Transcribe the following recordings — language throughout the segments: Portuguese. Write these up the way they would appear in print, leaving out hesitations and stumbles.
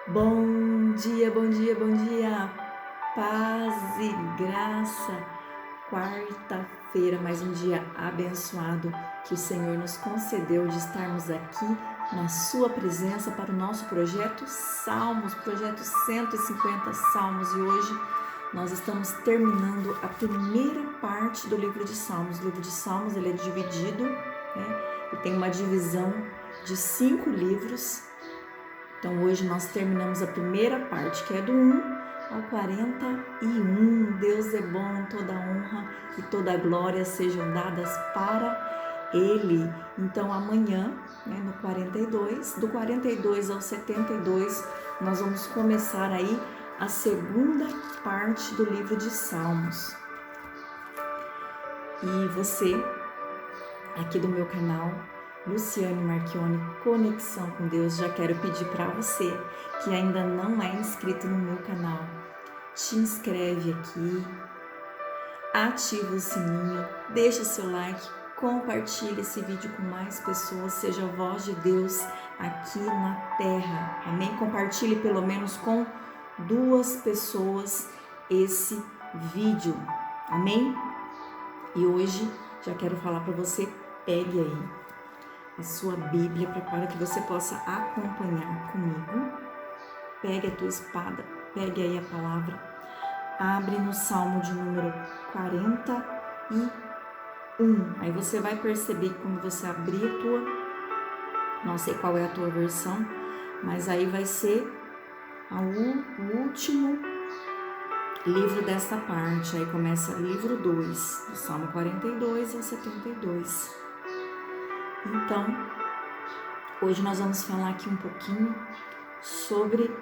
Bom dia, bom dia, bom dia, paz e graça. Quarta-feira, mais um dia abençoado que o Senhor nos concedeu de estarmos aqui na sua presença para o nosso projeto Salmos, projeto 150 Salmos, e hoje nós estamos terminando a primeira parte do livro de Salmos. O livro de Salmos ele é dividido, e tem uma divisão de 5 livros. Então hoje nós terminamos a primeira parte, que é do 1 ao 41. Deus é bom, toda honra e toda glória sejam dadas para Ele. Então amanhã, no 42, do 42 ao 72, nós vamos começar aí a segunda parte do livro de Salmos. E você, aqui do meu canal, Luciane Marchione, Conexão com Deus, já quero pedir para você que ainda não é inscrito no meu canal, te inscreve aqui, ativa o sininho, deixa seu like, compartilha esse vídeo com mais pessoas, seja a voz de Deus aqui na terra, amém? Compartilhe pelo menos com 2 pessoas esse vídeo, amém? E hoje já quero falar para você, pegue aí a sua Bíblia para que você possa acompanhar comigo. Pegue a tua espada, pegue aí a palavra, abre no Salmo de número 41. Aí você vai perceber que quando você abrir a tua, não sei qual é a tua versão, mas aí vai ser o último livro dessa parte. Aí começa livro 2, do Salmo 42 ao 72. Então, hoje nós vamos falar aqui um pouquinho sobre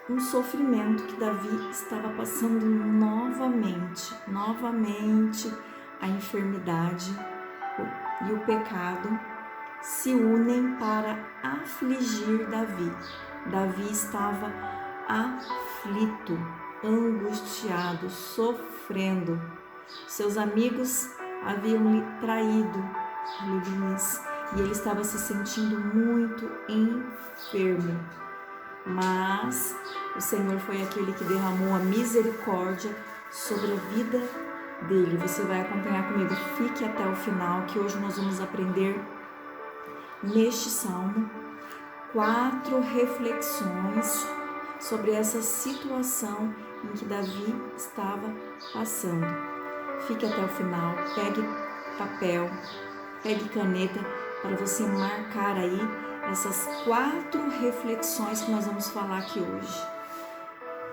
um sofrimento que Davi estava passando novamente a enfermidade e o pecado se unem para afligir Davi. Davi estava aflito, angustiado, sofrendo. Seus amigos haviam lhe traído, e ele estava se sentindo muito enfermo, mas o Senhor foi aquele que derramou a misericórdia sobre a vida dele. Você vai acompanhar comigo, fique até o final, que hoje nós vamos aprender neste salmo 4 reflexões sobre essa situação em que Davi estava passando. Fique até o final, pegue papel, pegue caneta para você marcar aí essas 4 reflexões que nós vamos falar aqui hoje,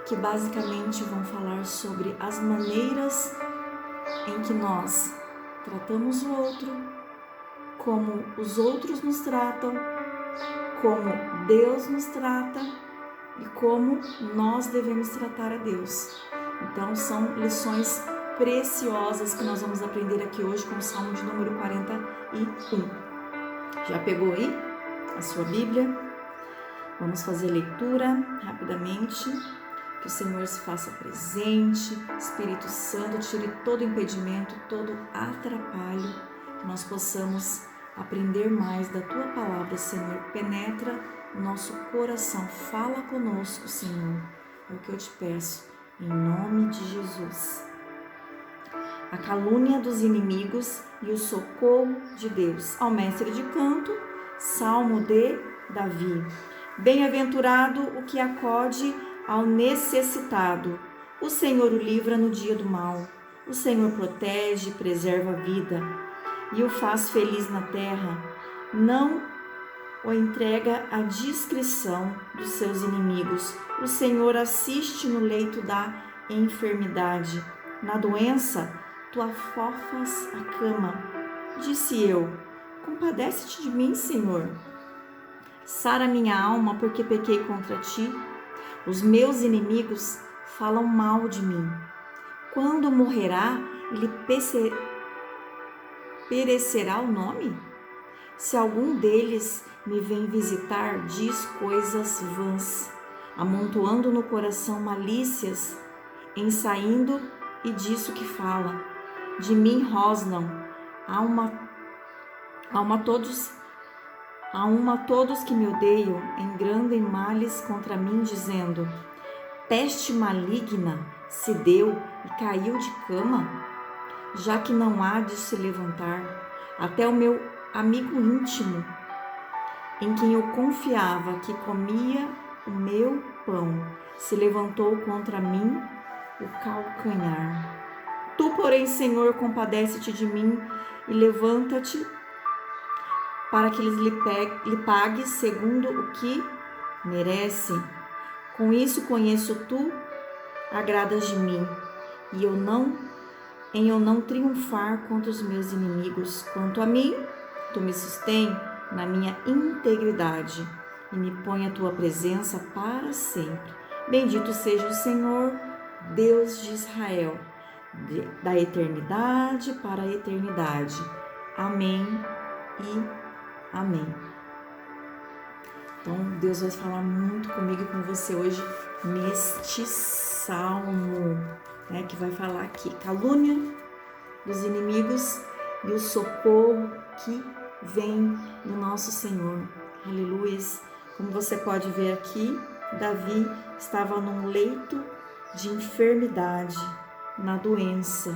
que basicamente vão falar sobre as maneiras em que nós tratamos o outro, como os outros nos tratam, como Deus nos trata e como nós devemos tratar a Deus. Então são lições preciosas que nós vamos aprender aqui hoje com o Salmo de número 41. Já pegou aí a sua Bíblia? Vamos fazer a leitura rapidamente. Que o Senhor se faça presente, Espírito Santo tire todo impedimento, todo atrapalho, que nós possamos aprender mais da Tua Palavra, Senhor. Penetra o nosso coração, fala conosco, Senhor. É o que eu te peço, em nome de Jesus. A calúnia dos inimigos e o socorro de Deus. Ao mestre de canto, Salmo de Davi. Bem-aventurado o que acode ao necessitado. O Senhor o livra no dia do mal. O Senhor protege e preserva a vida e o faz feliz na terra. Não o entrega à discrição dos seus inimigos. O Senhor assiste no leito da enfermidade. Na doença, tu afofas a cama. Disse eu, compadece-te de mim, Senhor. Sara minha alma, porque pequei contra ti. Os meus inimigos falam mal de mim. Quando morrerá, lhe perecerá o nome? Se algum deles me vem visitar, diz coisas vãs, amontoando no coração malícias, ensaindo e disso que fala. De mim rosnam, alma todos A uma todos que me odeiam engrandem males contra mim, dizendo: peste maligna se deu e caiu de cama, já que não há de se levantar. Até o meu amigo íntimo, em quem eu confiava, que comia o meu pão, se levantou contra mim o calcanhar. Tu, porém, Senhor, compadece-te de mim e levanta-te para que lhe pague segundo o que merece. Com isso conheço tu agradas de mim, e eu não triunfar contra os meus inimigos. Quanto a mim, tu me sustém na minha integridade e me põe à tua presença para sempre. Bendito seja o Senhor, Deus de Israel, da eternidade para a eternidade. Amém e amém. Então, Deus vai falar muito comigo e com você hoje neste salmo, né, que vai falar aqui, calúnia dos inimigos e o socorro que vem do nosso Senhor. Aleluia. Como você pode ver aqui, Davi estava num leito de enfermidade, na doença,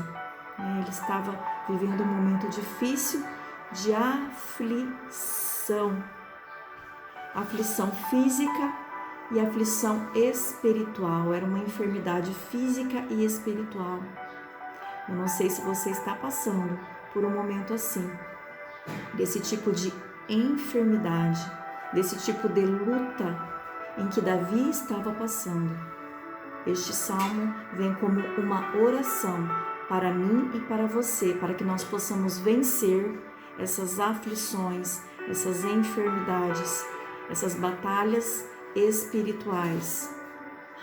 né? Ele estava vivendo um momento difícil de aflição física e aflição espiritual. Era uma enfermidade física e espiritual. Eu não sei se você está passando por um momento assim, desse tipo de enfermidade, desse tipo de luta em que Davi estava passando. Este salmo vem como uma oração para mim e para você, para que nós possamos vencer essas aflições, essas enfermidades, essas batalhas espirituais.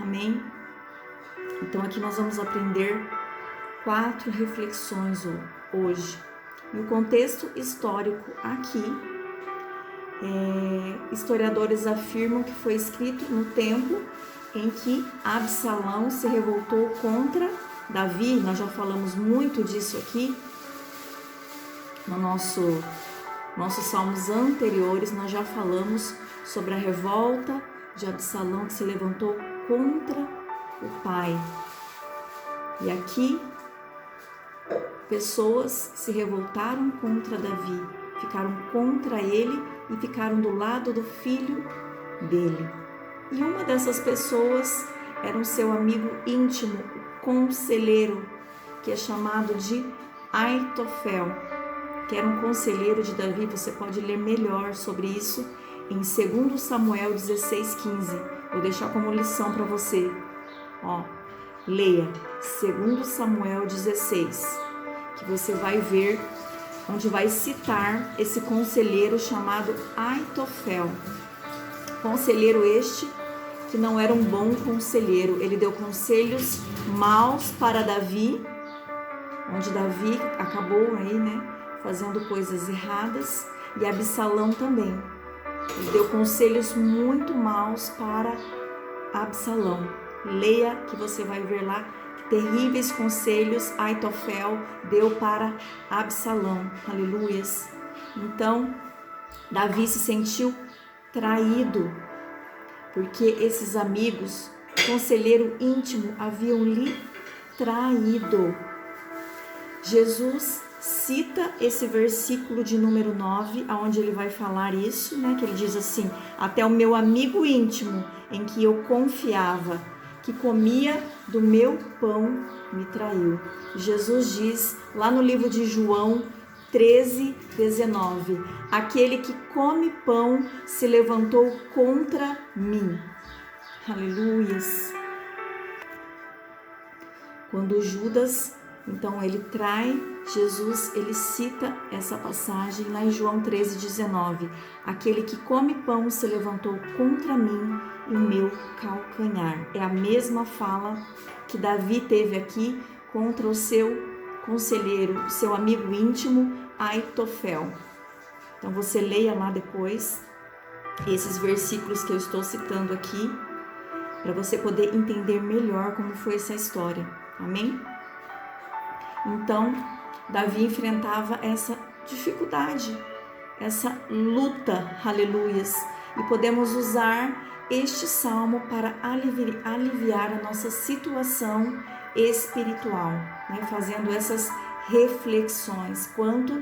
Amém? Então aqui nós vamos aprender 4 reflexões hoje. E o contexto histórico aqui, historiadores afirmam que foi escrito no tempo em que Absalão se revoltou contra Davi. Nós já falamos muito disso aqui no nossos salmos anteriores. Nós já falamos sobre a revolta de Absalão, que se levantou contra o pai. E aqui pessoas se revoltaram contra Davi, ficaram contra ele e ficaram do lado do filho dele. E uma dessas pessoas era o seu amigo íntimo, o conselheiro, que é chamado de Aitofel, que era um conselheiro de Davi. Você pode ler melhor sobre isso em 2 Samuel 16:15. Vou deixar como lição para você. Leia 2 Samuel 16, que você vai ver onde vai citar esse conselheiro chamado Aitofel. Conselheiro este que não era um bom conselheiro. Ele deu conselhos maus para Davi, onde Davi acabou aí, fazendo coisas erradas, e Absalão também. Ele deu conselhos muito maus para Absalão. Leia que você vai ver lá que terríveis conselhos Aitofel deu para Absalão. Aleluias. Então, Davi se sentiu traído, porque esses amigos, conselheiro íntimo, haviam lhe traído. Jesus cita esse versículo de número 9, onde ele vai falar isso, que ele diz assim: até o meu amigo íntimo, em que eu confiava, que comia do meu pão, me traiu. Jesus diz lá no livro de João 13:19, aquele que come pão se levantou contra mim. Aleluias. Quando Judas, então, ele trai Jesus, ele cita essa passagem lá em João 13:19, aquele que come pão se levantou contra mim o meu calcanhar. É a mesma fala que Davi teve aqui contra o seu conselheiro, seu amigo íntimo, Aitofel. Então você leia lá depois esses versículos que eu estou citando aqui, para você poder entender melhor como foi essa história. Amém? Então, Davi enfrentava essa dificuldade, essa luta, aleluias, e podemos usar este salmo para aliviar a nossa situação espiritual, né? Fazendo essas reflexões quanto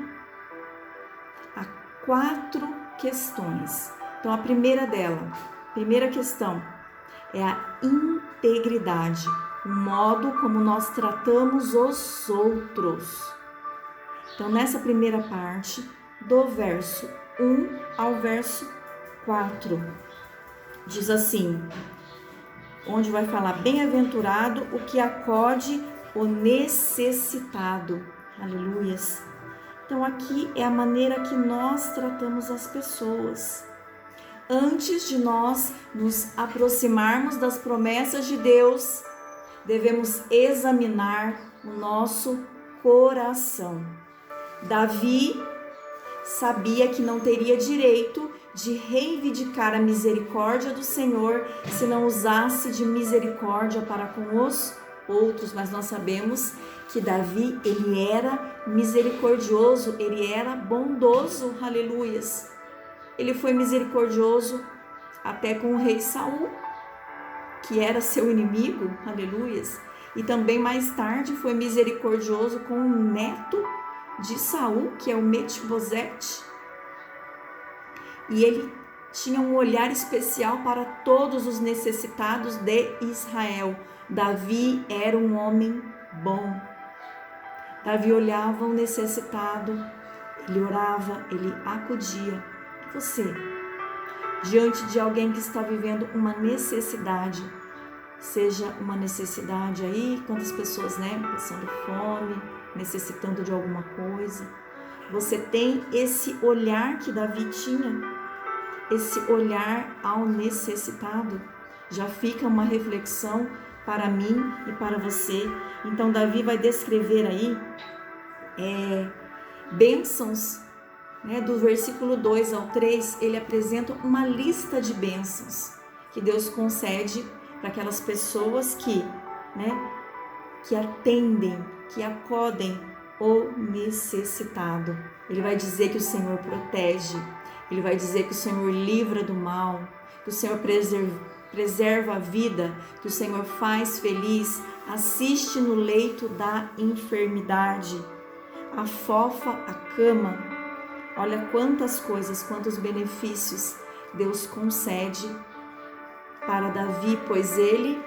a 4 questões. Então, a primeira questão é a integridade, o modo como nós tratamos os outros. Então, nessa primeira parte, do verso 1 ao verso 4, diz assim, onde vai falar: bem-aventurado o que acode o necessitado. Aleluias. Então, aqui é a maneira que nós tratamos as pessoas. Antes de nós nos aproximarmos das promessas de Deus, devemos examinar o nosso coração. Davi sabia que não teria direito de reivindicar a misericórdia do Senhor se não usasse de misericórdia para com os outros, mas nós sabemos que Davi, ele era misericordioso, ele era bondoso, aleluias. Ele foi misericordioso até com o rei Saul, que era seu inimigo, aleluias, e também mais tarde foi misericordioso com o neto de Saul, que é o Mefibosete. E ele tinha um olhar especial para todos os necessitados de Israel. Davi era um homem bom. Davi olhava o necessitado, ele orava, ele acudia. Você, diante de alguém que está vivendo uma necessidade, seja uma necessidade aí, quantas pessoas, né, passando fome, necessitando de alguma coisa, você tem esse olhar que Davi tinha, esse olhar ao necessitado. Já fica uma reflexão para mim e para você. Então Davi vai descrever aí bênçãos, né? Do versículo 2 ao 3, ele apresenta uma lista de bênçãos que Deus concede para aquelas pessoas que, né, que atendem, que acodem o necessitado. Ele vai dizer que o Senhor protege, ele vai dizer que o Senhor livra do mal, que o Senhor preserva a vida, que o Senhor faz feliz, assiste no leito da enfermidade, afofa a cama. Olha quantas coisas, quantos benefícios Deus concede para Davi, pois ele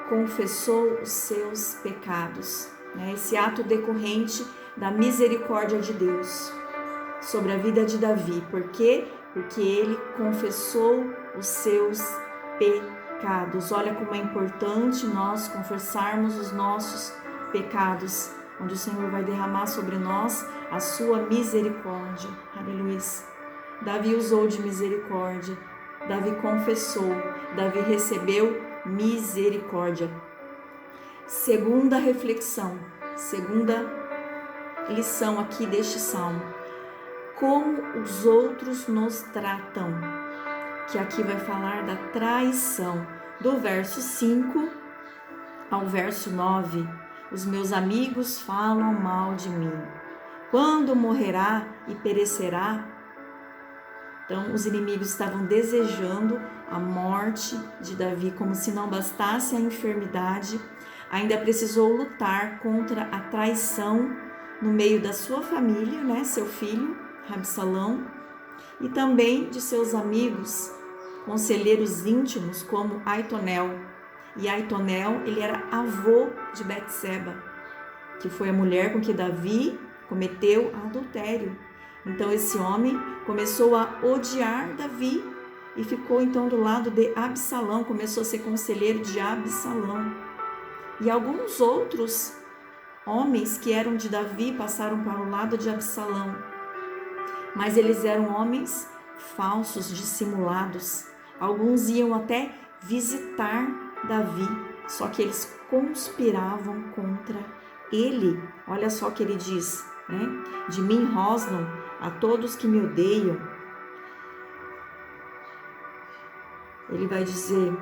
confessou os seus pecados. Esse ato decorrente da misericórdia de Deus sobre a vida de Davi. Por quê? Porque ele confessou os seus pecados. Olha como é importante nós confessarmos os nossos pecados, onde o Senhor vai derramar sobre nós a sua misericórdia. Aleluia. Davi usou de misericórdia, Davi confessou, Davi recebeu misericórdia. Segunda reflexão, segunda lição aqui deste salmo: como os outros nos tratam, que aqui vai falar da traição, do verso 5 ao verso 9. Os meus amigos falam mal de mim. Quando morrerá e perecerá? Então, os inimigos estavam desejando a morte de Davi, como se não bastasse a enfermidade, ainda precisou lutar contra a traição no meio da sua família, né, seu filho, Absalão, e também de seus amigos, conselheiros íntimos, como Aitonel. E Aitonel, ele era avô de Betseba, que foi a mulher com que Davi cometeu adultério. Então esse homem começou a odiar Davi e ficou então do lado de Absalão, começou a ser conselheiro de Absalão. E alguns outros homens que eram de Davi passaram para o lado de Absalão, mas eles eram homens falsos, dissimulados. Alguns iam até visitar Davi, só que eles conspiravam contra ele. Olha só o que ele diz, né? De mim rosnam a todos que me odeiam. Ele vai dizer: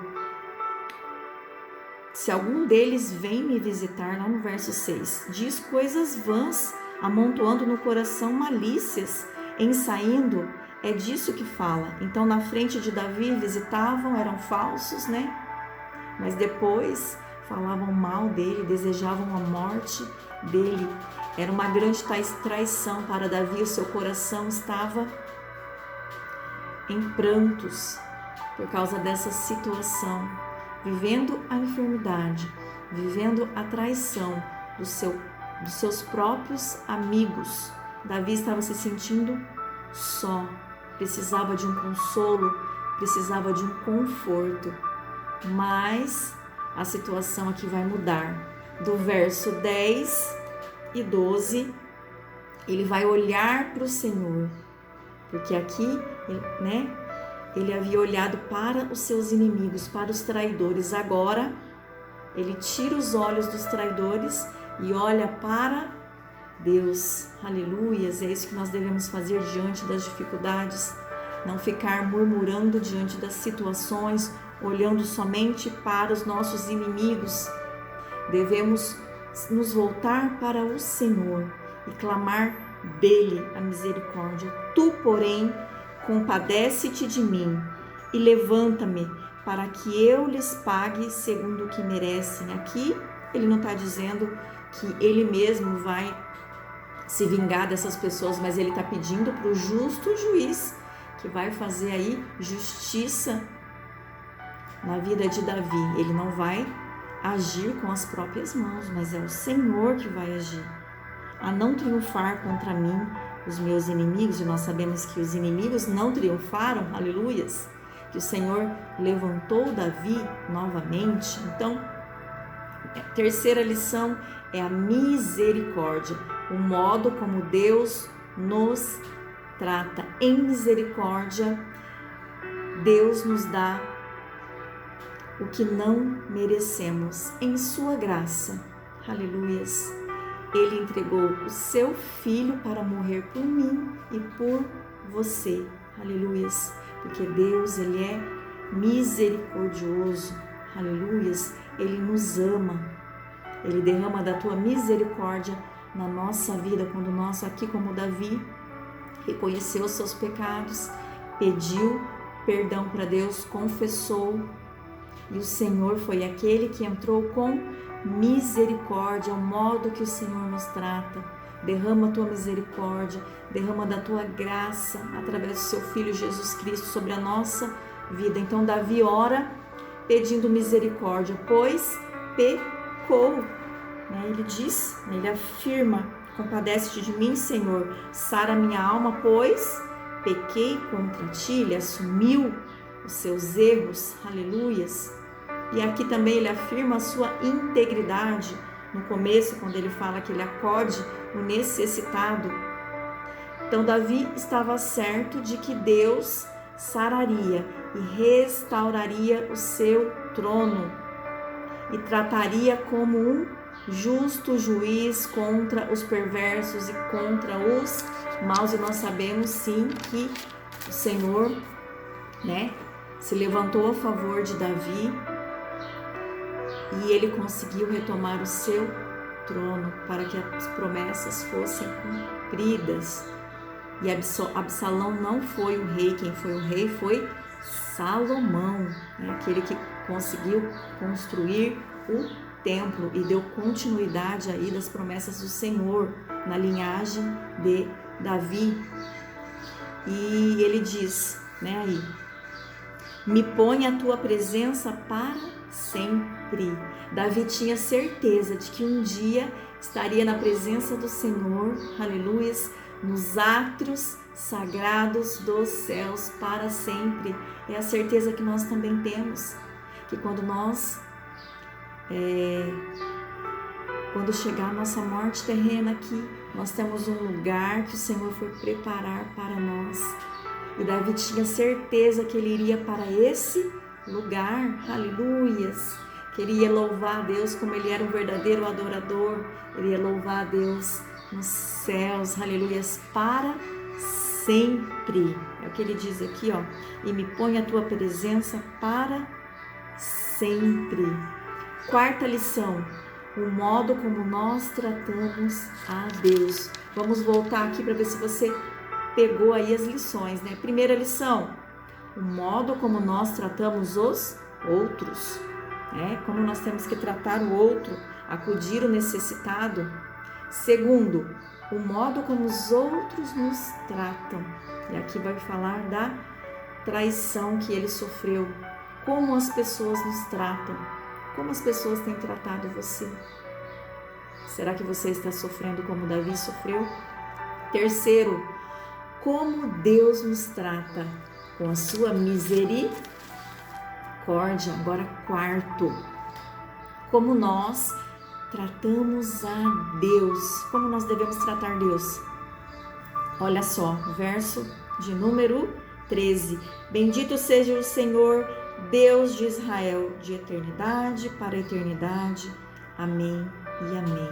se algum deles vem me visitar, lá no verso 6, diz coisas vãs, amontoando no coração malícias, ensaindo é disso que fala. Então, na frente de Davi visitavam, eram falsos, né? Mas depois falavam mal dele, desejavam a morte dele. Era uma grande traição para Davi, o seu coração estava em prantos por causa dessa situação, vivendo a enfermidade, vivendo a traição dos seus próprios amigos. Davi estava se sentindo só, precisava de um consolo, precisava de um conforto. Mas a situação aqui vai mudar. Do verso 10 e 12, ele vai olhar para o Senhor, porque aqui, né, ele havia olhado para os seus inimigos, para os traidores. Agora, ele tira os olhos dos traidores e olha para Deus. Aleluias, é isso que nós devemos fazer diante das dificuldades. Não ficar murmurando diante das situações, olhando somente para os nossos inimigos. Devemos nos voltar para o Senhor e clamar dele a misericórdia. Tu, porém, compadece-te de mim e levanta-me para que eu lhes pague segundo o que merecem. Aqui ele não está dizendo que ele mesmo vai se vingar dessas pessoas, mas ele está pedindo para o justo juiz que vai fazer aí justiça na vida de Davi. Ele não vai agir com as próprias mãos, mas é o Senhor que vai agir. A não triunfar contra mim os meus inimigos, e nós sabemos que os inimigos não triunfaram, aleluias, que o Senhor levantou Davi novamente. Então, a terceira lição é a misericórdia, o modo como Deus nos trata. Em misericórdia, Deus nos dá o que não merecemos, em sua graça, aleluias. Ele entregou o seu filho para morrer por mim e por você, aleluias, porque Deus, ele é misericordioso, aleluias, ele nos ama, ele derrama da tua misericórdia na nossa vida, quando nós aqui como Davi reconheceu os seus pecados, pediu perdão para Deus, confessou, e o Senhor foi aquele que entrou com misericórdia, o modo que o Senhor nos trata. Derrama a tua misericórdia, derrama da tua graça através do seu Filho Jesus Cristo sobre a nossa vida. Então Davi ora pedindo misericórdia, pois pecou. Ele diz, ele afirma: compadece-te de mim, Senhor, sara minha alma, pois pequei contra ti. Ele assumiu os seus erros, aleluias. E aqui também ele afirma a sua integridade, no começo, quando ele fala que ele acode o necessitado. Então Davi estava certo de que Deus sararia e restauraria o seu trono e trataria como um justo juiz contra os perversos e contra os maus. E nós sabemos sim que o Senhor, se levantou a favor de Davi e ele conseguiu retomar o seu trono para que as promessas fossem cumpridas. E Absalão não foi o rei, quem foi o rei foi Salomão, aquele que conseguiu construir o templo e deu continuidade aí das promessas do Senhor na linhagem de Davi. E ele diz, me põe a tua presença para sempre. Davi tinha certeza de que um dia estaria na presença do Senhor, aleluias, nos átrios sagrados dos céus para sempre. É a certeza que nós também temos, que quando chegar a nossa morte terrena aqui, nós temos um lugar que o Senhor foi preparar para nós. E Davi tinha certeza que ele iria para esse lugar, aleluias, que ele ia louvar a Deus como ele era um verdadeiro adorador, ele ia louvar a Deus nos céus, aleluias, para sempre. É o que ele diz aqui, e me põe a tua presença para sempre. Quarta lição, o modo como nós tratamos a Deus. Vamos voltar aqui para ver se você pegou aí as lições, né? Primeira lição, o modo como nós tratamos os outros, né? Como nós temos que tratar o outro, acudir o necessitado. Segundo, o modo como os outros nos tratam. E aqui vai falar da traição que ele sofreu. Como as pessoas nos tratam. Como as pessoas têm tratado você. Será que você está sofrendo como Davi sofreu? Terceiro, como Deus nos trata com a sua misericórdia. Agora, quarto, como nós tratamos a Deus. Como nós devemos tratar Deus? Olha só, verso de número 13. Bendito seja o Senhor, Deus de Israel, de eternidade para eternidade. Amém e amém.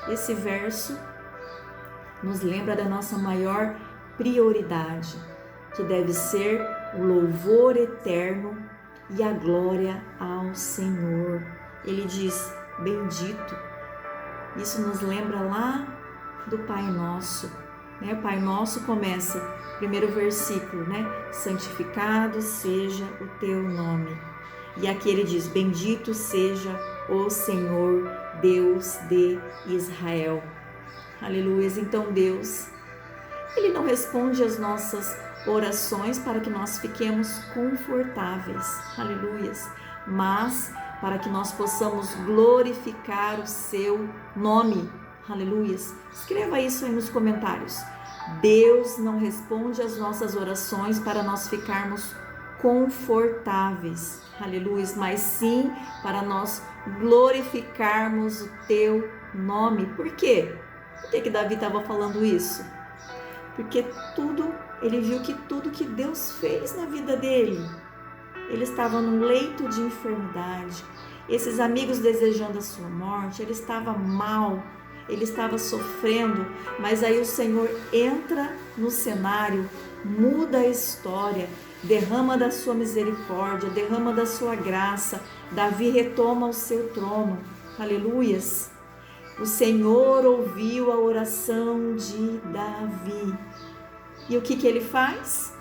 Esse verso nos lembra da nossa maior prioridade, que deve ser o louvor eterno e a glória ao Senhor. Ele diz, bendito. Isso nos lembra lá do Pai Nosso, né? O Pai Nosso começa, primeiro versículo, né? Santificado seja o teu nome. E aqui ele diz, bendito seja o Senhor, Deus de Israel. Aleluia. Então Deus, Ele não responde às nossas orações para que nós fiquemos confortáveis. Aleluia. Mas para que nós possamos glorificar o seu nome. Aleluia. Escreva isso aí nos comentários. Deus não responde às nossas orações para nós ficarmos confortáveis. Aleluia. Mas sim para nós glorificarmos o teu nome. Por quê? Por que Davi estava falando isso? Porque ele viu que tudo que Deus fez na vida dele, ele estava num leito de enfermidade, esses amigos desejando a sua morte, ele estava mal, ele estava sofrendo, mas aí o Senhor entra no cenário, muda a história, derrama da sua misericórdia, derrama da sua graça, Davi retoma o seu trono, aleluias. O Senhor ouviu a oração de Davi. E o que ele faz?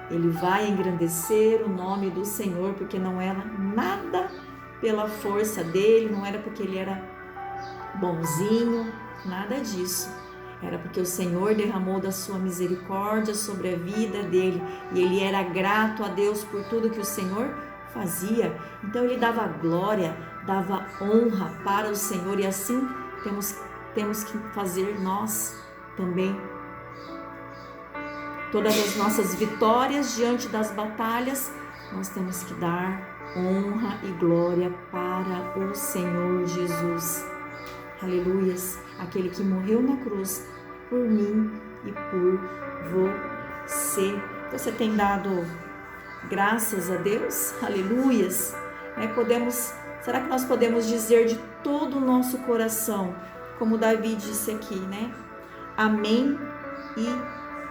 Ele vai engrandecer o nome do Senhor, porque não era nada pela força dele, não era porque ele era bonzinho, nada disso. Era porque o Senhor derramou da sua misericórdia sobre a vida dele. E ele era grato a Deus por tudo que o Senhor fazia. Então ele dava glória, dava honra para o Senhor, e assim temos que fazer nós também. Todas as nossas vitórias diante das batalhas, nós temos que dar honra e glória para o Senhor Jesus. Aleluias, aquele que morreu na cruz por mim e por você. Você tem dado graças a Deus? Aleluias. Será que nós podemos dizer de todo o nosso coração, como Davi disse aqui, né? Amém e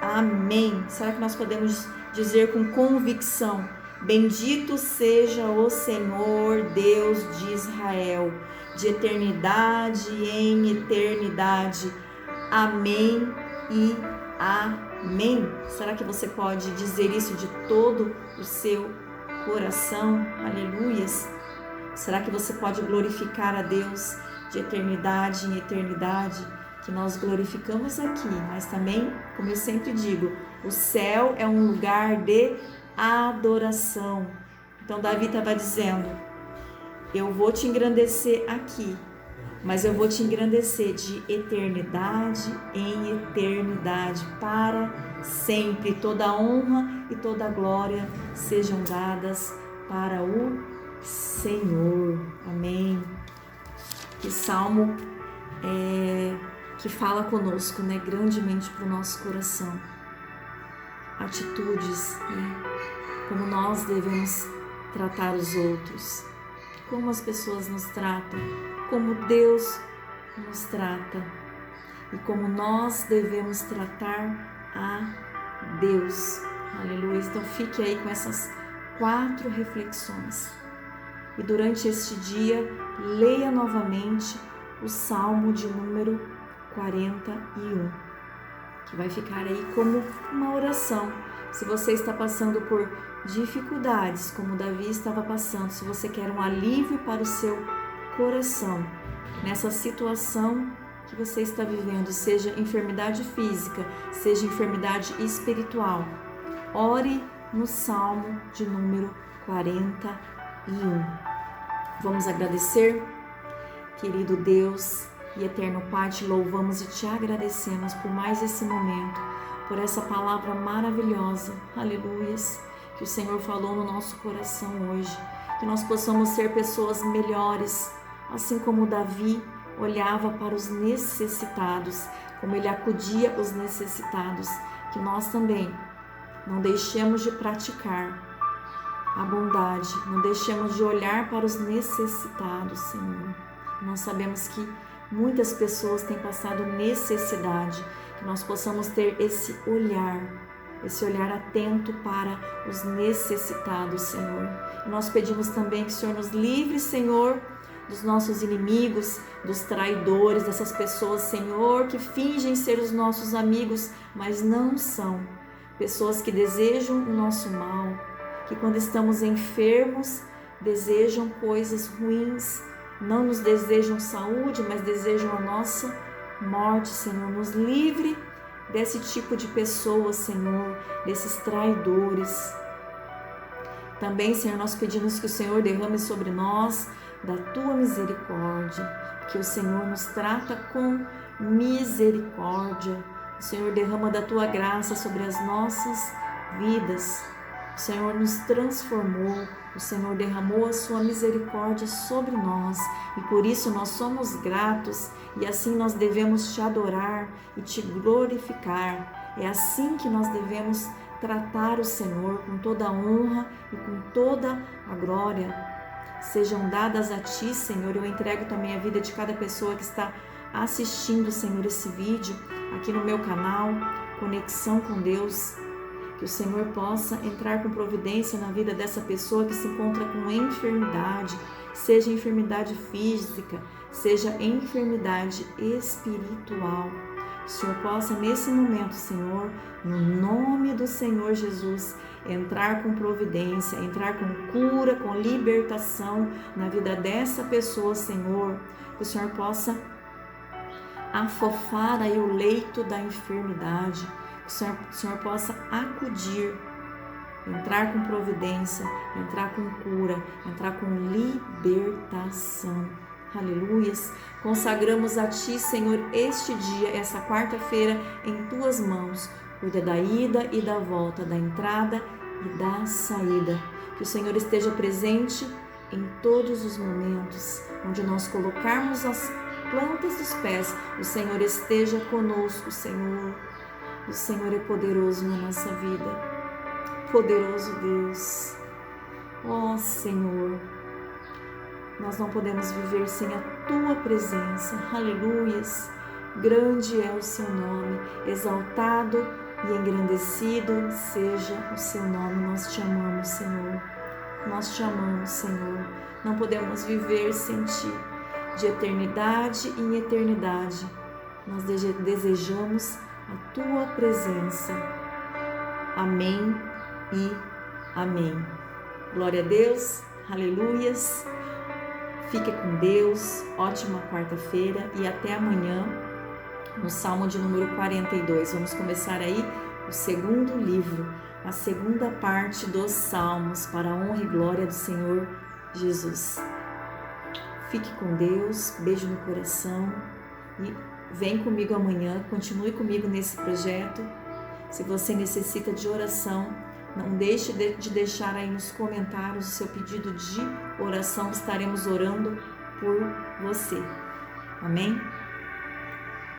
amém. Será que nós podemos dizer com convicção, bendito seja o Senhor, Deus de Israel, de eternidade em eternidade. Amém e amém. Será que você pode dizer isso de todo o seu coração? Aleluias. Será que você pode glorificar a Deus de eternidade em eternidade? Que nós glorificamos aqui, mas também, como eu sempre digo, o céu é um lugar de adoração. Então Davi estava dizendo, eu vou te engrandecer aqui, mas eu vou te engrandecer de eternidade em eternidade, para sempre. Toda honra e toda glória sejam dadas para o Senhor. Amém. Que salmo que fala conosco, né, grandemente para o nosso coração. Atitudes, né, como nós devemos tratar os outros, como as pessoas nos tratam, como Deus nos trata e como nós devemos tratar a Deus. Aleluia. Então fique aí com essas 4 reflexões. E durante este dia, leia novamente o Salmo de número 41. que vai ficar aí como uma oração. Se você está passando por dificuldades, como Davi estava passando, se você quer um alívio para o seu coração, nessa situação que você está vivendo, seja enfermidade física, seja enfermidade espiritual, ore no Salmo de número 41. Vamos agradecer? Querido Deus e eterno Pai, te louvamos e te agradecemos por mais esse momento, por essa palavra maravilhosa, aleluias, que o Senhor falou no nosso coração hoje, que nós possamos ser pessoas melhores, assim como Davi olhava para os necessitados, como ele acudia os necessitados, que nós também não deixemos de praticar a bondade, não deixemos de olhar para os necessitados, Senhor. Nós sabemos que muitas pessoas têm passado necessidade, que nós possamos ter esse olhar atento para os necessitados, Senhor. E nós pedimos também que o Senhor nos livre, Senhor, dos nossos inimigos, dos traidores, dessas pessoas, Senhor, que fingem ser os nossos amigos, mas não são. Pessoas que desejam o nosso mal, que quando estamos enfermos, desejam coisas ruins, não nos desejam saúde, mas desejam a nossa morte, Senhor. Nos livre desse tipo de pessoas, Senhor, desses traidores. Também, Senhor, nós pedimos que o Senhor derrame sobre nós da Tua misericórdia, que o Senhor nos trata com misericórdia. O Senhor derrama da Tua graça sobre as nossas vidas. O Senhor nos transformou, o Senhor derramou a Sua misericórdia sobre nós e por isso nós somos gratos e assim nós devemos Te adorar e Te glorificar. É assim que nós devemos tratar o Senhor, com toda a honra e com toda a glória. Sejam dadas a Ti, Senhor. Eu entrego também a vida de cada pessoa que está assistindo, Senhor, esse vídeo aqui no meu canal, Conexão com Deus. Que o Senhor possa entrar com providência na vida dessa pessoa que se encontra com enfermidade, seja enfermidade física, seja enfermidade espiritual. Que o Senhor possa, nesse momento, Senhor, no nome do Senhor Jesus, entrar com providência, entrar com cura, com libertação na vida dessa pessoa, Senhor. Que o Senhor possa afofar aí o leito da enfermidade. Que o Senhor possa acudir, entrar com providência, entrar com cura, entrar com libertação. Aleluias. Consagramos a Ti, Senhor, este dia, essa quarta-feira, em Tuas mãos. Cuida da ida e da volta, da entrada e da saída. Que o Senhor esteja presente em todos os momentos, onde nós colocarmos as plantas dos pés, o Senhor esteja conosco, Senhor. O Senhor é poderoso na nossa vida, poderoso Deus. Ó Senhor, nós não podemos viver sem a Tua presença, aleluias. Grande é o Seu nome, exaltado e engrandecido seja o Seu nome. Nós Te amamos, Senhor, nós Te amamos, Senhor. Não podemos viver sem Ti, de eternidade em eternidade. Nós desejamos a Tua presença. Amém e amém. Glória a Deus, aleluias. Fique com Deus, ótima quarta-feira e até amanhã no Salmo de número 42. Vamos começar aí o segundo livro, a segunda parte dos Salmos, para a honra e glória do Senhor Jesus. Fique com Deus, beijo no coração e vem comigo amanhã, continue comigo nesse projeto. Se você necessita de oração, não deixe de deixar aí nos comentários o seu pedido de oração, estaremos orando por você. Amém?